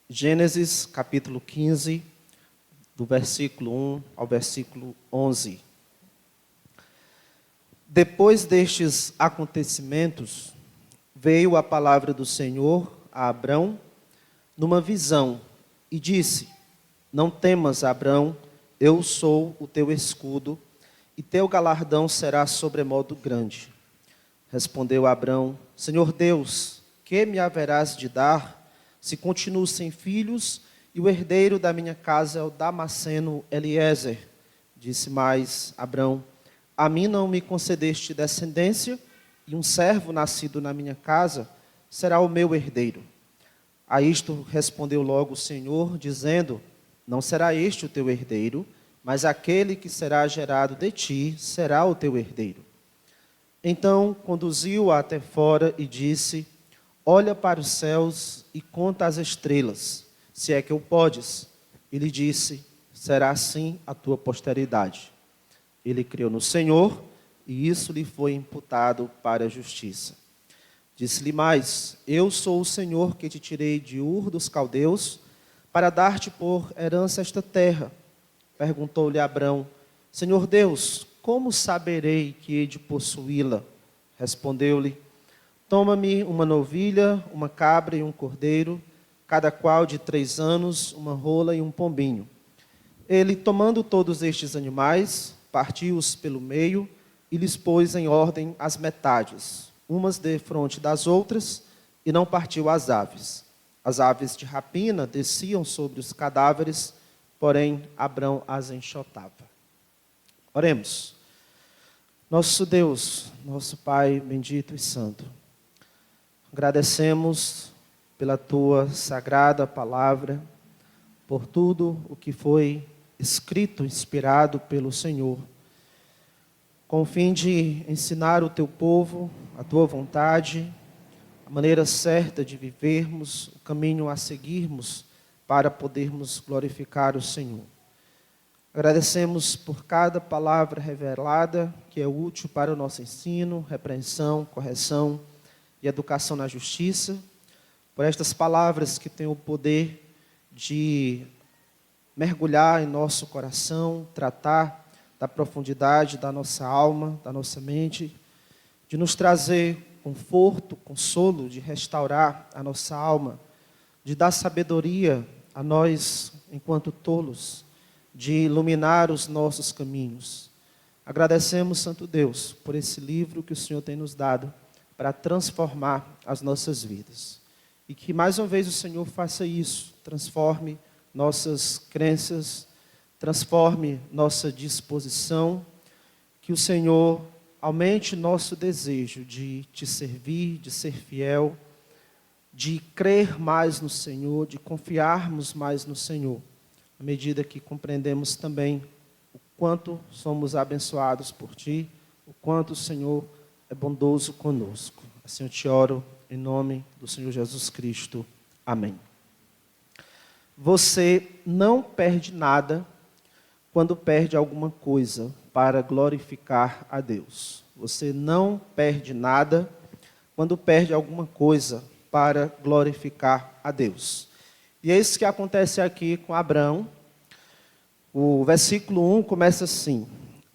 Gênesis capítulo 15, do versículo 1 ao versículo 11. Depois destes acontecimentos, veio a palavra do Senhor a Abrão numa visão e disse: Não temas, Abrão, eu sou o teu escudo e teu galardão será sobremodo grande. Respondeu Abrão: Senhor Deus, que me haverás de dar, se continuo sem filhos, e o herdeiro da minha casa é o Damasceno Eliezer? Disse mais Abrão: A mim não me concedeste descendência, e um servo nascido na minha casa será o meu herdeiro. A isto respondeu logo o Senhor, dizendo: Não será este o teu herdeiro, mas aquele que será gerado de ti será o teu herdeiro. Então conduziu-a até fora e disse: Olha para os céus e conta as estrelas, se é que o podes. Ele disse: Será assim a tua posteridade. Ele creu no Senhor, e isso lhe foi imputado para a justiça. Disse-lhe mais: Eu sou o Senhor que te tirei de Ur dos Caldeus, para dar-te por herança esta terra. Perguntou-lhe Abrão: Senhor Deus, como saberei que hei de possuí-la? Respondeu-lhe: Toma-me uma novilha, uma cabra e um cordeiro, cada qual de 3 anos, uma rola e um pombinho. Ele, tomando todos estes animais, partiu-os pelo meio e lhes pôs em ordem as metades, umas defronte das outras, e não partiu as aves. As aves de rapina desciam sobre os cadáveres, porém Abrão as enxotava. Oremos. Nosso Deus, nosso Pai bendito e santo, agradecemos pela Tua sagrada palavra, por tudo o que foi escrito, inspirado pelo Senhor, com o fim de ensinar o Teu povo a Tua vontade, a maneira certa de vivermos, o caminho a seguirmos para podermos glorificar o Senhor. Agradecemos por cada palavra revelada que é útil para o nosso ensino, repreensão, correção e educação na justiça, por estas palavras que têm o poder de mergulhar em nosso coração, tratar da profundidade da nossa alma, da nossa mente, de nos trazer conforto, consolo, de restaurar a nossa alma, de dar sabedoria a nós enquanto tolos, de iluminar os nossos caminhos. Agradecemos, Santo Deus, por esse livro que o Senhor tem nos dado para transformar as nossas vidas. E que mais uma vez o Senhor faça isso, transforme nossas crenças, transforme nossa disposição, que o Senhor aumente nosso desejo de te servir, de ser fiel, de crer mais no Senhor, de confiarmos mais no Senhor, à medida que compreendemos também o quanto somos abençoados por Ti, o quanto o Senhor é bondoso conosco. Assim eu te oro em nome do Senhor Jesus Cristo. Amém. Você não perde nada quando perde alguma coisa para glorificar a Deus. Você não perde nada quando perde alguma coisa para glorificar a Deus. E é isso que acontece aqui com Abrão. O versículo 1 começa assim: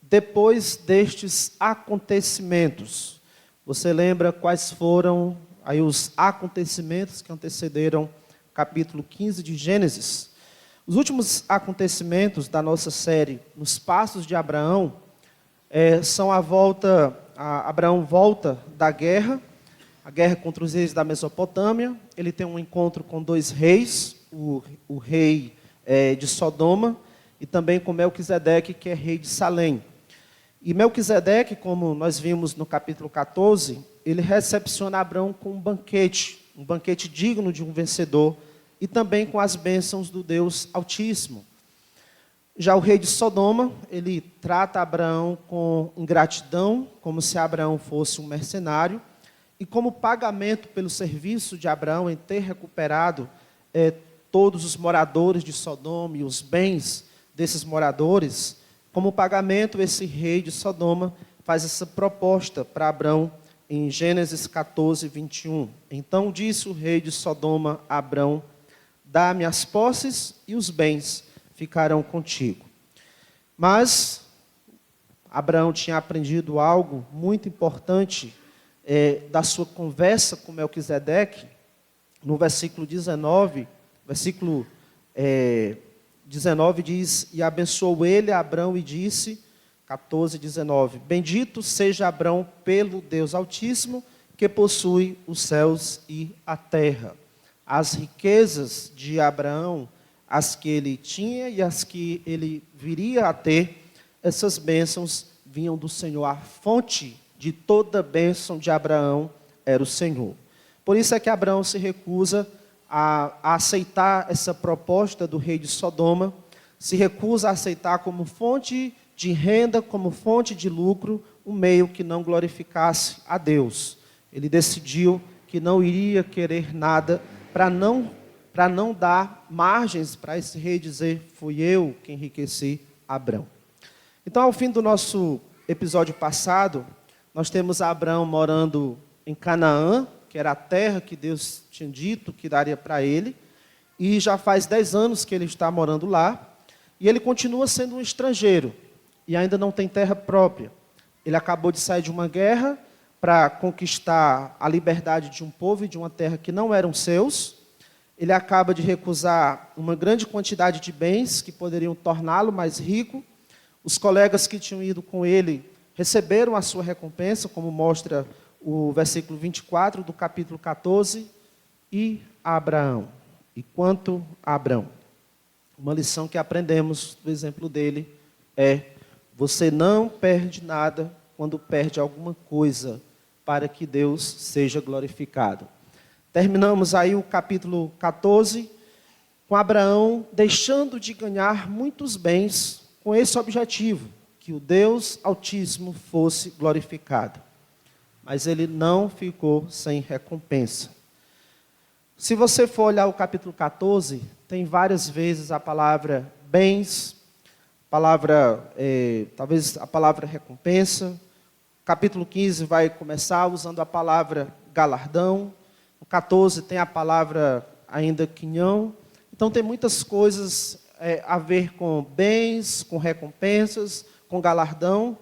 Depois destes acontecimentos. Você lembra quais foram aí os acontecimentos que antecederam o capítulo 15 de Gênesis? Os últimos acontecimentos da nossa série, nos passos de Abraão, são Abraão volta da guerra, a guerra contra os reis da Mesopotâmia. Ele tem um encontro com 2 reis, o rei de Sodoma e também com Melquisedeque, que é rei de Salém. E Melquisedeque, como nós vimos no capítulo 14, ele recepciona Abrão com um banquete digno de um vencedor, e também com as bênçãos do Deus Altíssimo. Já o rei de Sodoma, ele trata Abraão com ingratidão, como se Abraão fosse um mercenário, e como pagamento pelo serviço de Abraão em ter recuperado todos os moradores de Sodoma e os bens desses moradores, como pagamento, esse rei de Sodoma faz essa proposta para Abrão em Gênesis 14, 21. Então disse o rei de Sodoma a Abrão: dá-me as posses e os bens ficarão contigo. Mas Abraão tinha aprendido algo muito importante da sua conversa com Melquisedeque. No versículo 19, versículo 19 diz: e abençoou ele a Abrão e disse, 14, 19, bendito seja Abrão pelo Deus Altíssimo, que possui os céus e a terra. As riquezas de Abraão, as que ele tinha e as que ele viria a ter, essas bênçãos vinham do Senhor. A fonte de toda bênção de Abraão era o Senhor. Por isso é que Abraão se recusa a aceitar essa proposta do rei de Sodoma, se recusa a aceitar como fonte de renda, como fonte de lucro, um meio que não glorificasse a Deus. Ele decidiu que não iria querer nada para não dar margens para esse rei dizer, fui eu que enriqueci Abrão. Então, ao fim do nosso episódio passado, nós temos Abrão morando em Canaã, que era a terra que Deus tinha dito que daria para ele, e já faz 10 anos que ele está morando lá, e ele continua sendo um estrangeiro, e ainda não tem terra própria. Ele acabou de sair de uma guerra para conquistar a liberdade de um povo e de uma terra que não eram seus. Ele acaba de recusar uma grande quantidade de bens que poderiam torná-lo mais rico. Os colegas que tinham ido com ele receberam a sua recompensa, como mostra o versículo 24 do capítulo 14. E Abraão. E quanto a Abrão? Uma lição que aprendemos do exemplo dele é: você não perde nada quando perde alguma coisa para que Deus seja glorificado. Terminamos aí o capítulo 14 com Abraão deixando de ganhar muitos bens com esse objetivo, que o Deus Altíssimo fosse glorificado. Mas ele não ficou sem recompensa. Se você for olhar o capítulo 14, tem várias vezes a palavra bens, talvez a palavra recompensa. O capítulo 15 vai começar usando a palavra galardão. O 14 tem a palavra ainda quinhão. Então tem muitas coisas a ver com bens, com recompensas, com galardão.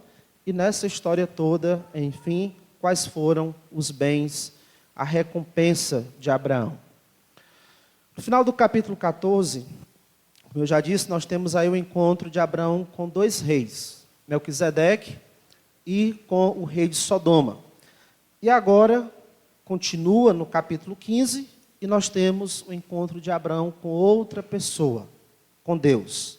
E nessa história toda, enfim, quais foram os bens, a recompensa de Abraão? No final do capítulo 14, como eu já disse, nós temos aí o encontro de Abraão com dois reis, Melquisedeque e com o rei de Sodoma. E agora, continua no capítulo 15, e nós temos o encontro de Abraão com outra pessoa, com Deus.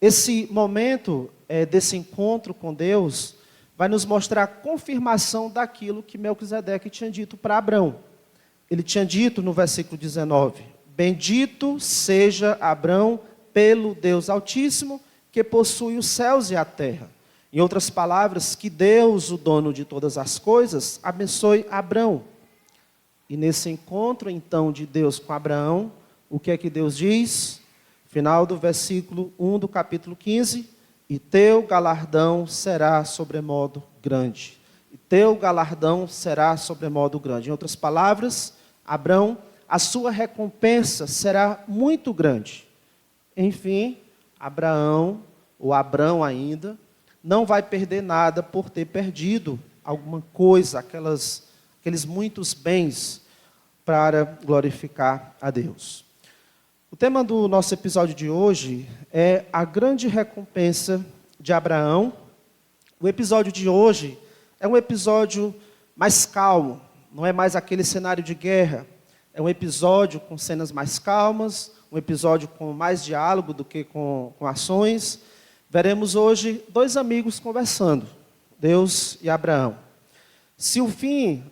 Esse momento desse encontro com Deus vai nos mostrar a confirmação daquilo que Melquisedeque tinha dito para Abraão. Ele tinha dito no versículo 19, bendito seja Abraão pelo Deus Altíssimo, que possui os céus e a terra. Em outras palavras, que Deus, o dono de todas as coisas, abençoe Abraão. E nesse encontro, então, de Deus com Abraão, o que é que Deus diz? Final do versículo 1 do capítulo 15, e teu galardão será sobremodo grande. E teu galardão será sobremodo grande. Em outras palavras, Abraão, a sua recompensa será muito grande. Enfim, Abraão, ou Abrão ainda, não vai perder nada por ter perdido alguma coisa, aqueles muitos bens para glorificar a Deus. O tema do nosso episódio de hoje é a grande recompensa de Abraão. O episódio de hoje é um episódio mais calmo, não é mais aquele cenário de guerra. É um episódio com cenas mais calmas, um episódio com mais diálogo do que com ações. Veremos hoje dois amigos conversando, Deus e Abraão. Se o fim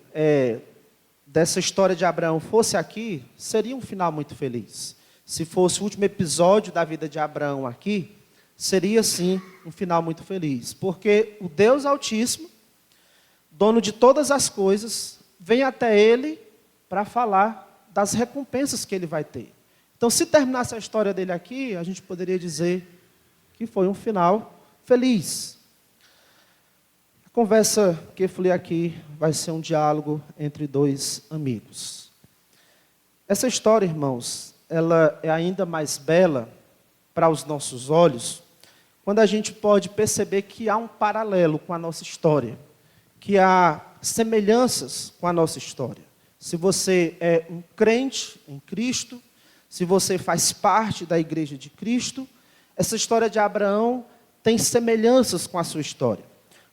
dessa história de Abraão fosse aqui, seria um final muito feliz. Se fosse o último episódio da vida de Abraão aqui, seria sim um final muito feliz. Porque o Deus Altíssimo, dono de todas as coisas, vem até ele para falar das recompensas que ele vai ter. Então, se terminasse a história dele aqui, a gente poderia dizer que foi um final feliz. A conversa que falei aqui vai ser um diálogo entre dois amigos. Essa história, irmãos, ela é ainda mais bela para os nossos olhos, quando a gente pode perceber que há um paralelo com a nossa história, que há semelhanças com a nossa história. Se você é um crente em Cristo, se você faz parte da igreja de Cristo, essa história de Abraão tem semelhanças com a sua história.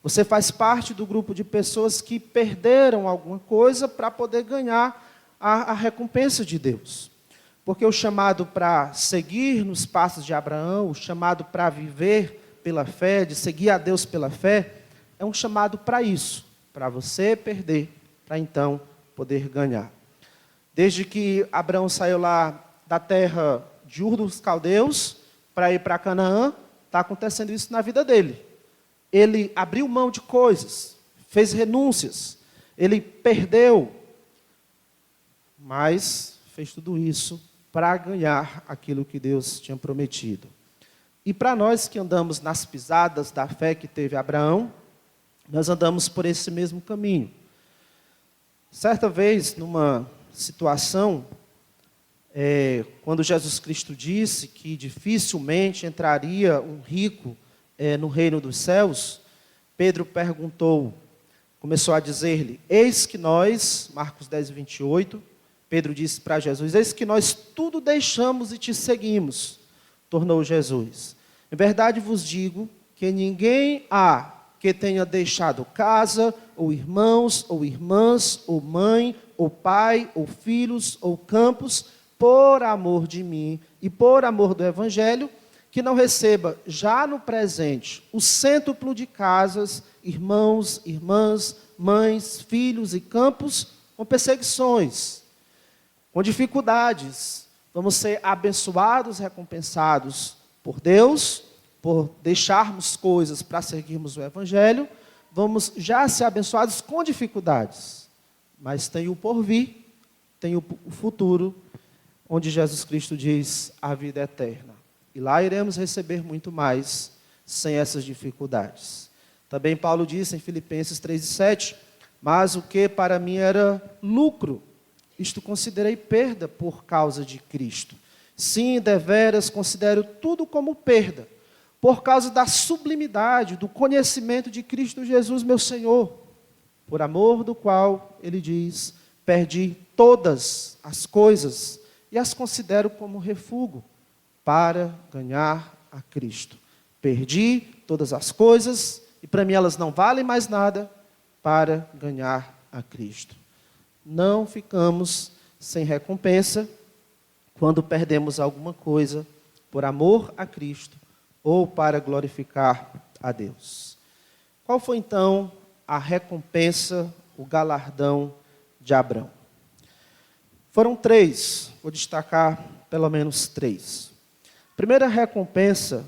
Você faz parte do grupo de pessoas que perderam alguma coisa para poder ganhar a recompensa de Deus. Porque o chamado para seguir nos passos de Abraão, o chamado para viver pela fé, de seguir a Deus pela fé, é um chamado para isso, para você perder, para então poder ganhar. Desde que Abraão saiu lá da terra de Ur dos Caldeus para ir para Canaã, está acontecendo isso na vida dele. Ele abriu mão de coisas, fez renúncias, ele perdeu, mas fez tudo isso para ganhar aquilo que Deus tinha prometido. E para nós que andamos nas pisadas da fé que teve Abraão, nós andamos por esse mesmo caminho. Certa vez, numa situação, quando Jesus Cristo disse que dificilmente entraria um rico no reino dos céus, Pedro perguntou, começou a dizer-lhe, eis que nós, Marcos 10, 28, Pedro disse para Jesus, eis que nós tudo deixamos e te seguimos, tornou Jesus. Em verdade vos digo que ninguém há que tenha deixado casa, ou irmãos, ou irmãs, ou mãe, ou pai, ou filhos, ou campos, por amor de mim e por amor do Evangelho, que não receba já no presente o cêntuplo de casas, irmãos, irmãs, mães, filhos e campos, com perseguições, com dificuldades. Vamos ser abençoados, recompensados por Deus, por deixarmos coisas para seguirmos o Evangelho, vamos já ser abençoados com dificuldades, mas tem o porvir, tem o futuro, onde Jesus Cristo diz a vida eterna. E lá iremos receber muito mais sem essas dificuldades. Também Paulo disse em Filipenses 3:7, mas o que para mim era lucro, isto considerei perda por causa de Cristo. Sim, deveras considero tudo como perda, por causa da sublimidade, do conhecimento de Cristo Jesus, meu Senhor, por amor do qual, ele diz, perdi todas as coisas e as considero como refúgio para ganhar a Cristo. Perdi todas as coisas e para mim elas não valem mais nada para ganhar a Cristo. Não ficamos sem recompensa quando perdemos alguma coisa por amor a Cristo ou para glorificar a Deus. Qual foi então a recompensa, o galardão de Abraão? Foram 3, vou destacar pelo menos 3. A primeira recompensa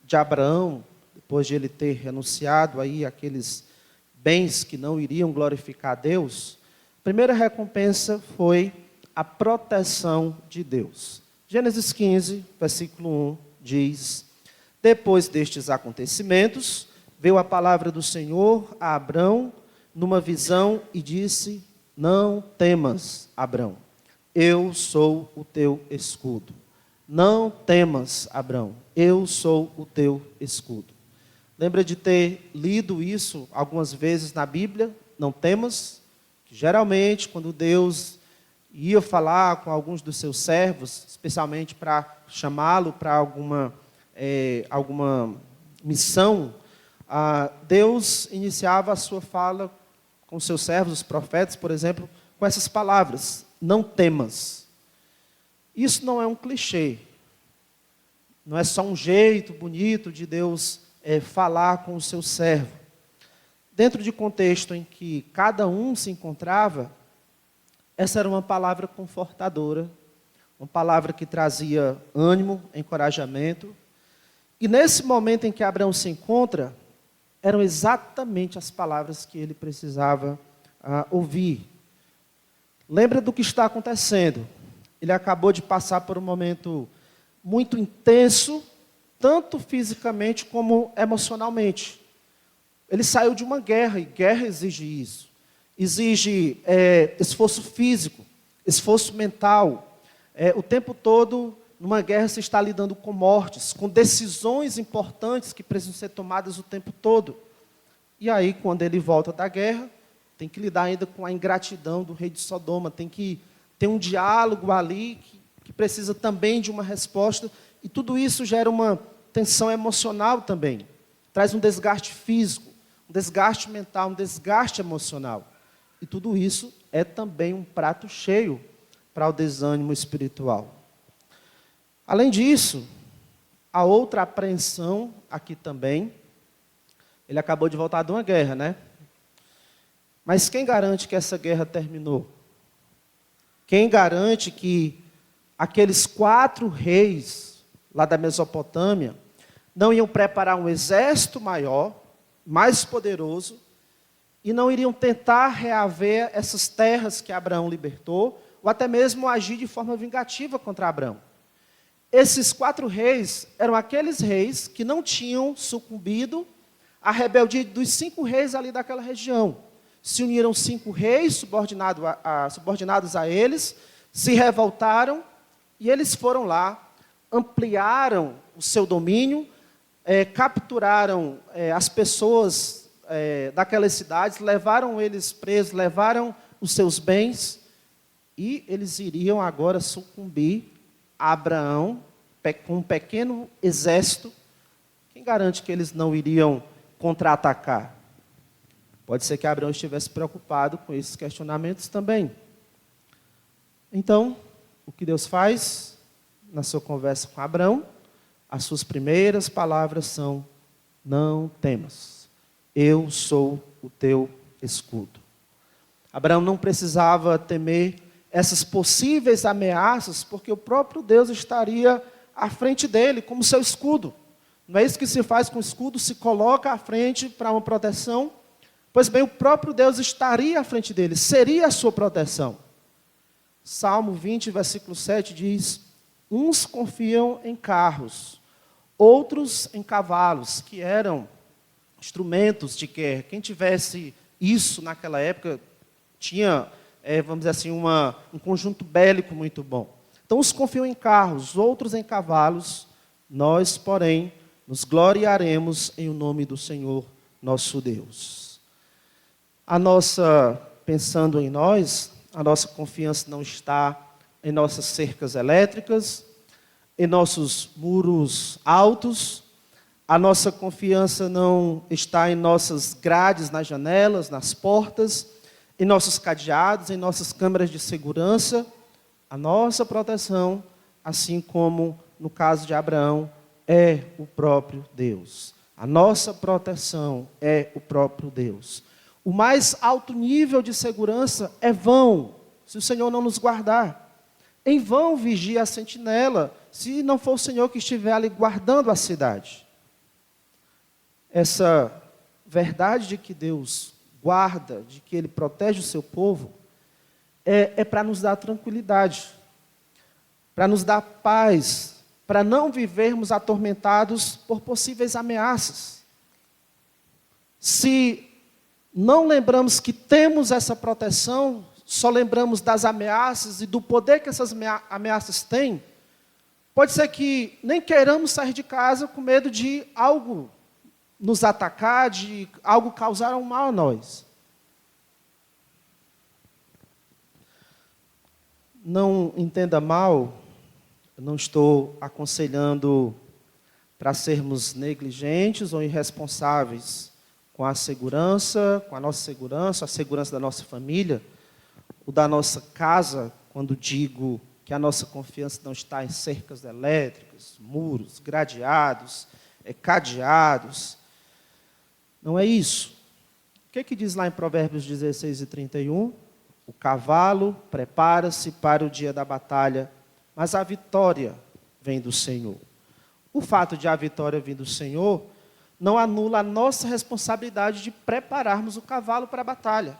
de Abraão, depois de ele ter renunciado aí aqueles bens que não iriam glorificar a Deus, a primeira recompensa foi a proteção de Deus. Gênesis 15, versículo 1, diz, depois destes acontecimentos, veio a palavra do Senhor a Abrão numa visão e disse, não temas, Abrão, eu sou o teu escudo. Não temas, Abrão, eu sou o teu escudo. Lembra de ter lido isso algumas vezes na Bíblia? Não temas, que geralmente quando Deus ia falar com alguns dos seus servos, especialmente para chamá-lo para alguma missão, Deus iniciava a sua fala com seus servos, os profetas, por exemplo, com essas palavras, não temas. Isso não é um clichê, não é só um jeito bonito de Deus falar com o seu servo. Dentro de contexto em que cada um se encontrava, essa era uma palavra confortadora, uma palavra que trazia ânimo, encorajamento. E nesse momento em que Abraão se encontra, eram exatamente as palavras que ele precisava ouvir. Lembra do que está acontecendo. Ele acabou de passar por um momento muito intenso, tanto fisicamente como emocionalmente. Ele saiu de uma guerra, e guerra exige isso. Exige esforço físico, esforço mental, O tempo todo, numa guerra, se está lidando com mortes, com decisões importantes que precisam ser tomadas o tempo todo. E aí, quando ele volta da guerra, tem que lidar ainda com a ingratidão do rei de Sodoma, tem que ter um diálogo ali que precisa também de uma resposta, e tudo isso gera uma tensão emocional também, traz um desgaste físico, um desgaste mental, um desgaste emocional. E tudo isso é também um prato cheio para o desânimo espiritual. Além disso, a outra apreensão aqui também, ele acabou de voltar de uma guerra, né? Mas quem garante que essa guerra terminou? Quem garante que aqueles 4 reis lá da Mesopotâmia não iam preparar um exército maior, mais poderoso, e não iriam tentar reaver essas terras que Abraão libertou, ou até mesmo agir de forma vingativa contra Abraão? Esses 4 reis eram aqueles reis que não tinham sucumbido à rebeldia dos 5 reis ali daquela região. Se uniram 5 reis subordinados a eles, se revoltaram, e eles foram lá, ampliaram o seu domínio, capturaram as pessoas daquelas cidades, levaram eles presos, levaram os seus bens, e eles iriam agora sucumbir a Abraão com um pequeno exército. Quem garante que eles não iriam contra-atacar? Pode ser que Abraão estivesse preocupado com esses questionamentos também. Então, o que Deus faz na sua conversa com Abraão? As suas primeiras palavras são: não temas, eu sou o teu escudo. Abraão não precisava temer essas possíveis ameaças, porque o próprio Deus estaria à frente dele, como seu escudo. Não é isso que se faz com o escudo, se coloca à frente para uma proteção. Pois bem, o próprio Deus estaria à frente dele, seria a sua proteção. Salmo 20, versículo 7 diz: uns confiam em carros, outros em cavalos, que eram instrumentos de guerra. Quem tivesse isso naquela época, tinha, vamos dizer assim, um conjunto bélico muito bom. Então, uns confiam em carros, outros em cavalos, nós, porém, nos gloriaremos em o nome do Senhor, nosso Deus. Pensando em nós, a nossa confiança não está em nossas cercas elétricas, em nossos muros altos, a nossa confiança não está em nossas grades nas janelas, nas portas, em nossos cadeados, em nossas câmeras de segurança. A nossa proteção, assim como no caso de Abraão, é o próprio Deus. A nossa proteção é o próprio Deus. O mais alto nível de segurança é vão, se o Senhor não nos guardar. Em vão vigia a sentinela, se não for o Senhor que estiver ali guardando a cidade. Essa verdade de que Deus guarda, de que Ele protege o seu povo, é para nos dar tranquilidade, para nos dar paz, para não vivermos atormentados por possíveis ameaças. Se não lembramos que temos essa proteção, só lembramos das ameaças e do poder que essas ameaças têm, pode ser que nem queiramos sair de casa com medo de algo nos atacar, de algo causar um mal a nós. Não entenda mal, eu não estou aconselhando para sermos negligentes ou irresponsáveis com a segurança, com a nossa segurança, a segurança da nossa família, ou da nossa casa, quando digo que a nossa confiança não está em cercas elétricas, muros, gradeados, cadeados. Não é isso. O que diz lá em Provérbios 16 e 31? O cavalo prepara-se para o dia da batalha, mas a vitória vem do Senhor. O fato de a vitória vir do Senhor não anula a nossa responsabilidade de prepararmos o cavalo para a batalha.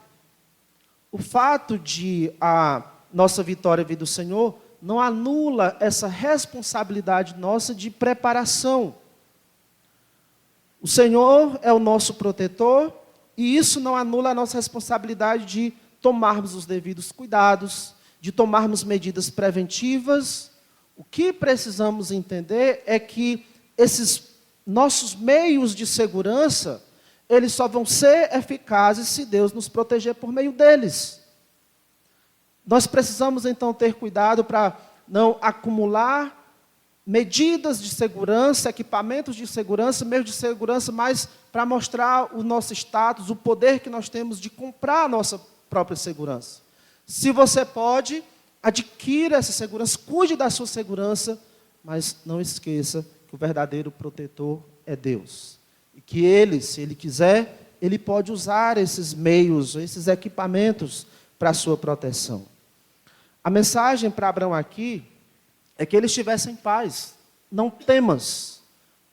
O fato de a nossa vitória vir do Senhor não anula essa responsabilidade nossa de preparação. O Senhor é o nosso protetor, e isso não anula a nossa responsabilidade de tomarmos os devidos cuidados, de tomarmos medidas preventivas, o que precisamos entender é que esses nossos meios de segurança, eles só vão ser eficazes se Deus nos proteger por meio deles. Nós precisamos, então, ter cuidado para não acumular medidas de segurança, equipamentos de segurança, meios de segurança, mas para mostrar o nosso status, o poder que nós temos de comprar a nossa própria segurança. Se você pode, adquira essa segurança, cuide da sua segurança, mas não esqueça que o verdadeiro protetor é Deus. E que Ele, se Ele quiser, Ele pode usar esses meios, esses equipamentos para a sua proteção. A mensagem para Abraão aqui é que ele estivesse em paz. Não temas,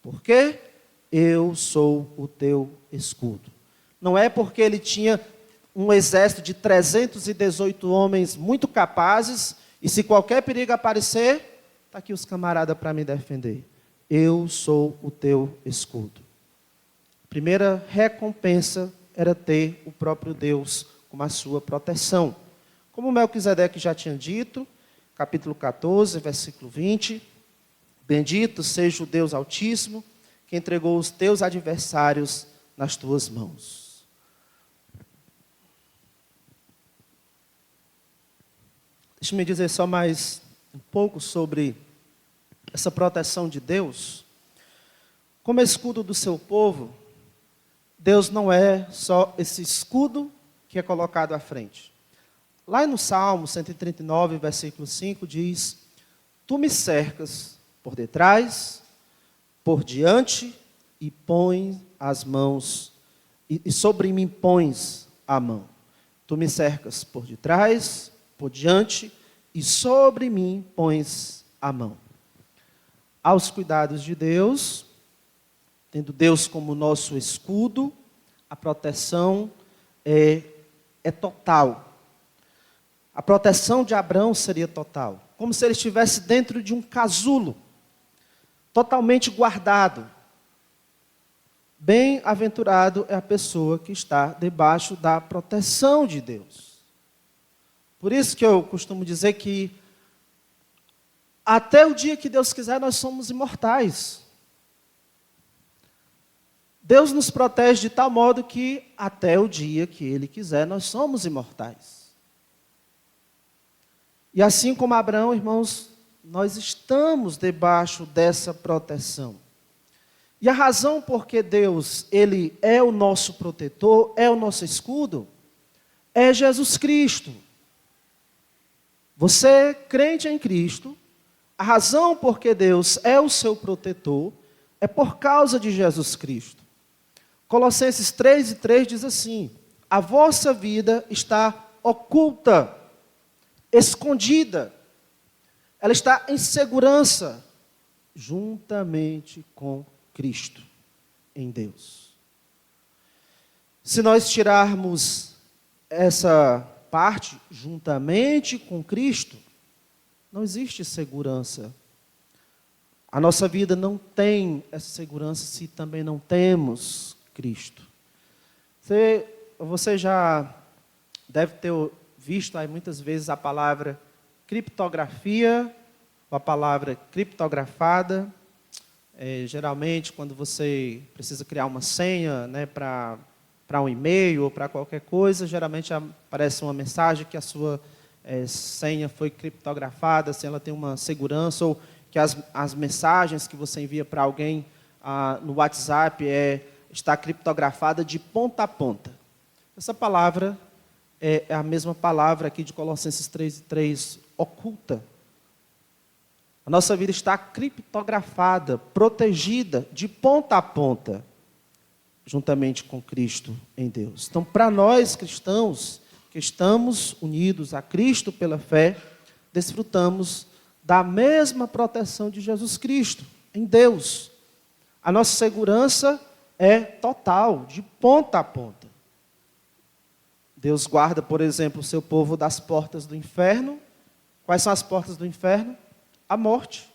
porque eu sou o teu escudo. Não é porque ele tinha um exército de 318 homens muito capazes, e se qualquer perigo aparecer, está aqui os camaradas para me defender. Eu sou o teu escudo. A primeira recompensa era ter o próprio Deus como a sua proteção. Como Melquisedeque já tinha dito, capítulo 14, versículo 20, bendito seja o Deus Altíssimo, que entregou os teus adversários nas tuas mãos. Deixa-me dizer só mais um pouco sobre essa proteção de Deus. Como escudo do seu povo, Deus não é só esse escudo que é colocado à frente. Lá no Salmo 139, versículo 5, diz: Tu me cercas por detrás, por diante, e pões as mãos, e sobre mim pões a mão. Tu me cercas por detrás, por diante, e sobre mim pões a mão. Aos cuidados de Deus, tendo Deus como nosso escudo, a proteção é total. A proteção de Abraão seria total, como se ele estivesse dentro de um casulo, totalmente guardado. Bem-aventurado é a pessoa que está debaixo da proteção de Deus. Por isso que eu costumo dizer que até o dia que Deus quiser, nós somos imortais. Deus nos protege de tal modo que até o dia que Ele quiser, nós somos imortais. E assim como Abraão, irmãos, nós estamos debaixo dessa proteção. E a razão por que Deus, Ele é o nosso protetor, é o nosso escudo, é Jesus Cristo. Você, crente em Cristo, a razão por que Deus é o seu protetor é por causa de Jesus Cristo. Colossenses 3:3 diz assim: a vossa vida está oculta, escondida, ela está em segurança, juntamente com Cristo, em Deus. Se nós tirarmos essa parte, juntamente com Cristo, não existe segurança. A nossa vida não tem essa segurança se também não temos Cristo. Você já deve ter visto aí muitas vezes a palavra criptografia, ou a palavra criptografada. Geralmente, quando você precisa criar uma senha, né, para um e-mail ou para qualquer coisa, geralmente aparece uma mensagem que a sua senha foi criptografada, se ela tem uma segurança, ou que as mensagens que você envia para alguém no WhatsApp está criptografada de ponta a ponta. Essa palavra é a mesma palavra aqui de Colossenses 3:3, oculta. A nossa vida está criptografada, protegida de ponta a ponta, juntamente com Cristo em Deus. Então, para nós cristãos, que estamos unidos a Cristo pela fé, desfrutamos da mesma proteção de Jesus Cristo em Deus. A nossa segurança é total, de ponta a ponta. Deus guarda, por exemplo, o seu povo das portas do inferno. Quais são as portas do inferno? A morte.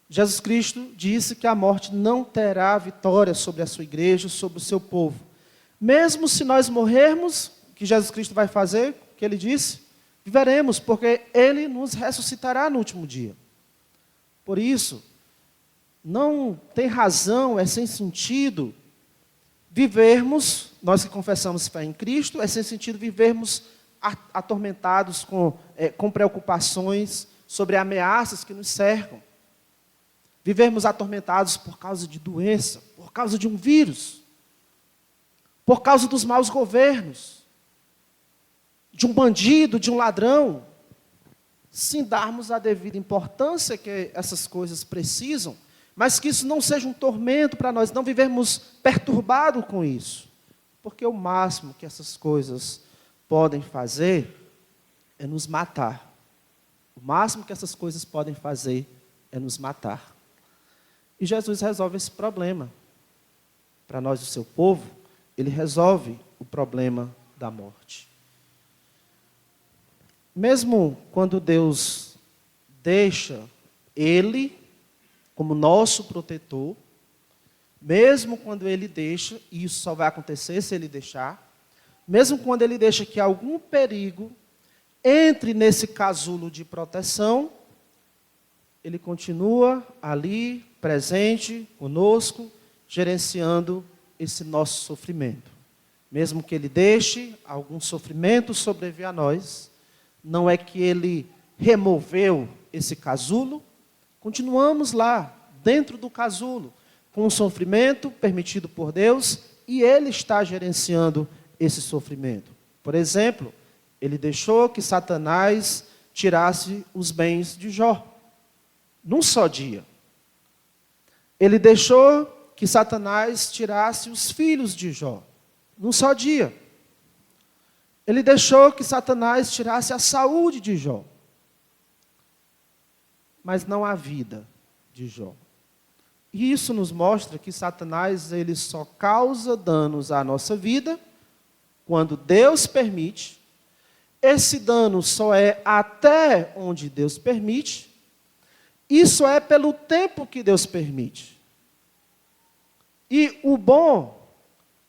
Jesus Cristo disse que a morte não terá vitória sobre a sua igreja, sobre o seu povo. Mesmo se nós morrermos, o que Jesus Cristo vai fazer? O que ele disse? Viveremos, porque Ele nos ressuscitará no último dia. Por isso, não tem razão, é sem sentido vivermos, nós que confessamos fé em Cristo, é sem sentido vivermos atormentados com preocupações sobre ameaças que nos cercam. Vivermos atormentados por causa de doença, por causa de um vírus, por causa dos maus governos, de um bandido, de um ladrão, sem darmos a devida importância que essas coisas precisam, mas que isso não seja um tormento para nós, não vivermos perturbados com isso. Porque o máximo que essas coisas podem fazer é nos matar. O máximo que essas coisas podem fazer é nos matar. E Jesus resolve esse problema. Para nós, o seu povo, Ele resolve o problema da morte. Mesmo quando Deus deixa Ele como nosso protetor, mesmo quando Ele deixa, e isso só vai acontecer se Ele deixar, mesmo quando Ele deixa que algum perigo entre nesse casulo de proteção, Ele continua ali, presente, conosco, gerenciando esse nosso sofrimento. Mesmo que Ele deixe algum sofrimento sobreviver a nós, não é que Ele removeu esse casulo, continuamos lá, dentro do casulo, com o sofrimento permitido por Deus, e Ele está gerenciando esse sofrimento. Por exemplo, Ele deixou que Satanás tirasse os bens de Jó, num só dia. Ele deixou que Satanás tirasse os filhos de Jó, num só dia. Ele deixou que Satanás tirasse a saúde de Jó, mas não a vida de Jó. E isso nos mostra que Satanás ele só causa danos à nossa vida quando Deus permite. Esse dano só é até onde Deus permite. Isso é pelo tempo que Deus permite. E o bom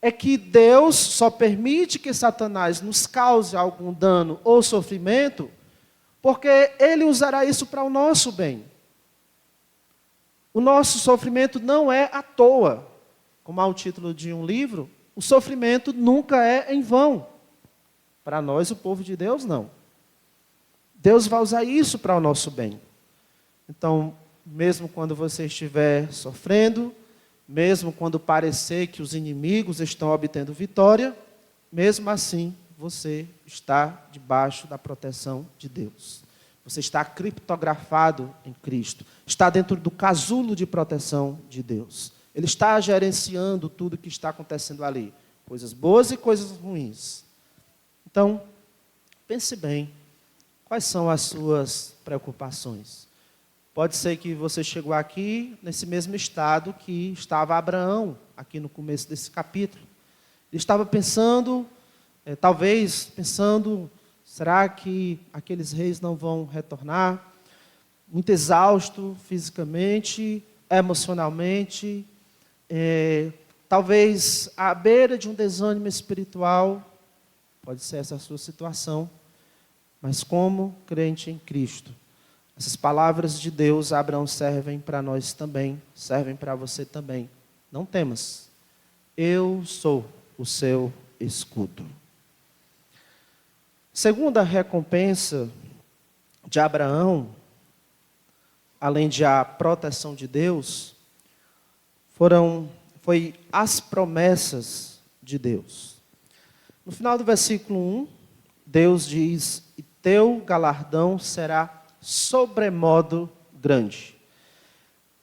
é que Deus só permite que Satanás nos cause algum dano ou sofrimento, porque Ele usará isso para o nosso bem. O nosso sofrimento não é à toa. Como há o título de um livro, o sofrimento nunca é em vão. Para nós, o povo de Deus, não. Deus vai usar isso para o nosso bem. Então, mesmo quando você estiver sofrendo, mesmo quando parecer que os inimigos estão obtendo vitória, mesmo assim, você está debaixo da proteção de Deus. Você está criptografado em Cristo. Está dentro do casulo de proteção de Deus. Ele está gerenciando tudo o que está acontecendo ali. Coisas boas e coisas ruins. Então, pense bem. Quais são as suas preocupações? Pode ser que você chegou aqui nesse mesmo estado que estava Abraão, aqui no começo desse capítulo. Ele estava pensando, talvez pensando, será que aqueles reis não vão retornar? Muito exausto fisicamente, emocionalmente, talvez à beira de um desânimo espiritual. Pode ser essa a sua situação. Mas como crente em Cristo, essas palavras de Deus, Abraão, servem para nós também, servem para você também. Não temas, eu sou o seu escudo. Segunda recompensa de Abraão, além de a proteção de Deus, foi as promessas de Deus. No final do versículo 1, Deus diz: e teu galardão será sobremodo grande.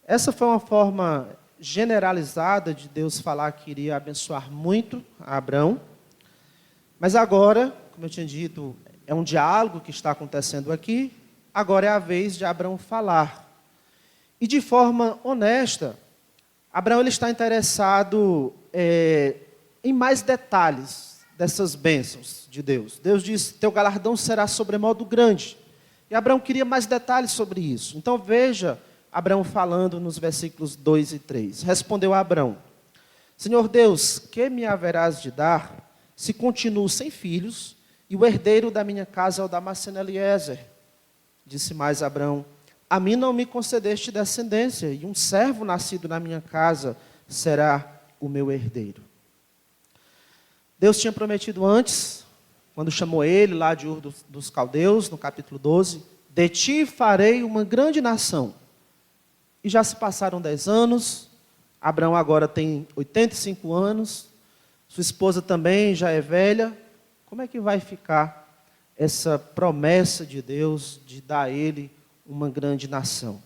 Essa foi uma forma generalizada de Deus falar que iria abençoar muito a Abraão. Mas agora, como eu tinha dito, é um diálogo que está acontecendo aqui. Agora é a vez de Abraão falar. E de forma honesta, Abraão ele está interessado em mais detalhes dessas bênçãos de Deus. Deus diz: teu galardão será sobremodo grande. E Abraão queria mais detalhes sobre isso. Então veja Abraão falando nos versículos 2 e 3. Respondeu Abraão: Senhor Deus, que me haverás de dar se continuo sem filhos e o herdeiro da minha casa é o Damasceno Eliezer. Disse mais Abrão: a mim não me concedeste descendência, e um servo nascido na minha casa será o meu herdeiro. Deus tinha prometido antes, quando chamou ele lá de Ur dos Caldeus, no capítulo 12, de ti farei uma grande nação. E já se passaram 10 anos, Abraão agora tem 85 anos, sua esposa também já é velha. Como é que vai ficar essa promessa de Deus de dar a ele uma grande nação?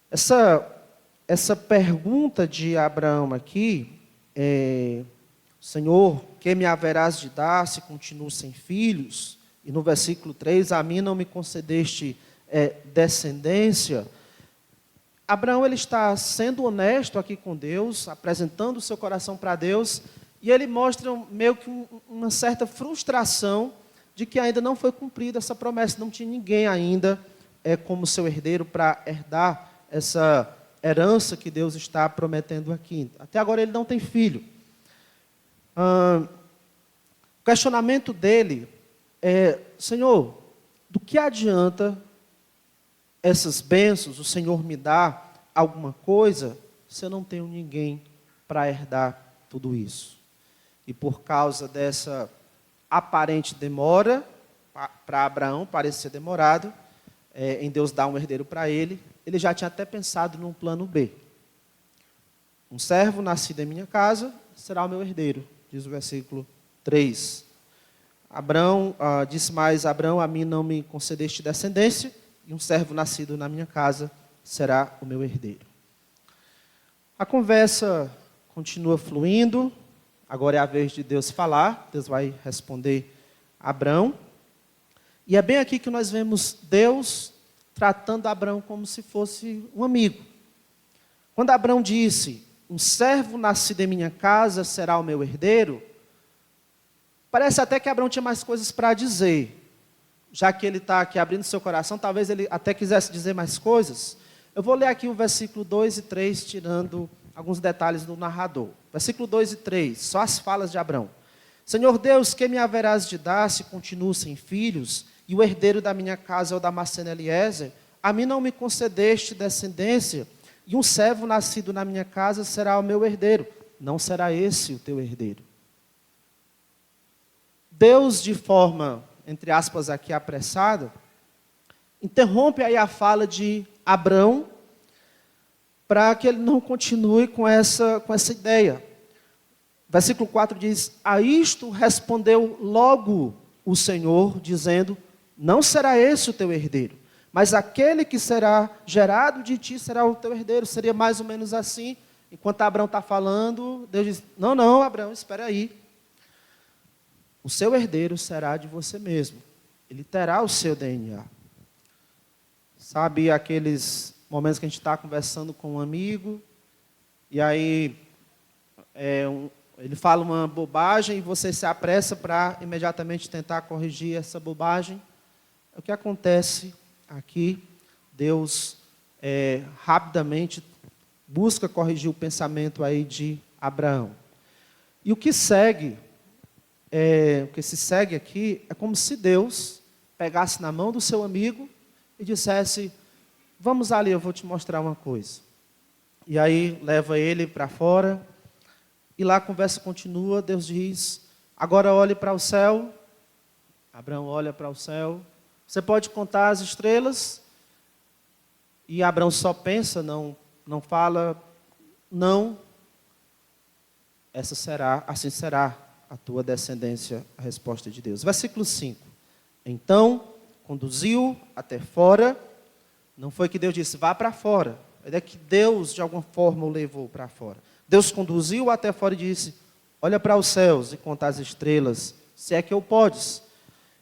Essa pergunta de Abraão aqui, Senhor, que me haverás de dar se continuo sem filhos? E no versículo 3, a mim não me concedeste descendência. Abraão, ele está sendo honesto aqui com Deus, apresentando o seu coração para Deus, e ele mostra meio que uma certa frustração de que ainda não foi cumprida essa promessa, não tinha ninguém ainda como seu herdeiro para herdar essa herança que Deus está prometendo aqui. Até agora ele não tem filho. O questionamento dele é: Senhor, do que adianta essas bênçãos, o Senhor me dá alguma coisa, se eu não tenho ninguém para herdar tudo isso? E por causa dessa aparente demora, para Abraão parecia demorado, em Deus dar um herdeiro para ele, ele já tinha até pensado num plano B. Um servo nascido em minha casa será o meu herdeiro, diz o versículo 3. Abraão, disse mais Abraão: a mim não me concedeste descendência, e um servo nascido na minha casa será o meu herdeiro. A conversa continua fluindo. Agora é a vez de Deus falar. Deus vai responder a Abraão. E é bem aqui que nós vemos Deus tratando Abraão como se fosse um amigo. Quando Abraão disse: um servo nascido em minha casa será o meu herdeiro, parece até que Abraão tinha mais coisas para dizer. Já que ele está aqui abrindo seu coração, talvez ele até quisesse dizer mais coisas. Eu vou ler aqui o versículo 2 e 3, tirando alguns detalhes do narrador. Versículo 2 e 3, só as falas de Abraão. Senhor Deus, que me haverás de dar se continuo sem filhos, e o herdeiro da minha casa é o Damasceno Eliezer? A mim não me concedeste descendência, e um servo nascido na minha casa será o meu herdeiro. Não será esse o teu herdeiro. Deus, de forma, entre aspas aqui, apressada, interrompe aí a fala de Abraão, para que ele não continue com essa ideia. Versículo 4 diz: a isto respondeu logo o Senhor, dizendo: não será esse o teu herdeiro, mas aquele que será gerado de ti será o teu herdeiro. Seria mais ou menos assim. Enquanto Abraão está falando, Deus diz: não, Abraão, espera aí. O seu herdeiro será de você mesmo. Ele terá o seu DNA. Sabe aqueles momentos que a gente está conversando com um amigo, e aí ele fala uma bobagem e você se apressa para imediatamente tentar corrigir essa bobagem? É o que acontece aqui. Deus rapidamente busca corrigir o pensamento aí de Abraão. E o que segue, o que se segue aqui, é como se Deus pegasse na mão do seu amigo e dissesse: vamos ali, eu vou te mostrar uma coisa. E aí leva ele para fora, e lá a conversa continua. Deus diz: agora olhe para o céu. Abraão olha para o céu. Você pode contar as estrelas? E Abraão só pensa, não fala, não. Assim será a tua descendência, a resposta de Deus. Versículo 5. Então, conduziu até fora. Não foi que Deus disse: vá para fora. É que Deus, de alguma forma, o levou para fora. Deus conduziu até fora e disse: olha para os céus e conta as estrelas, se é que eu podes.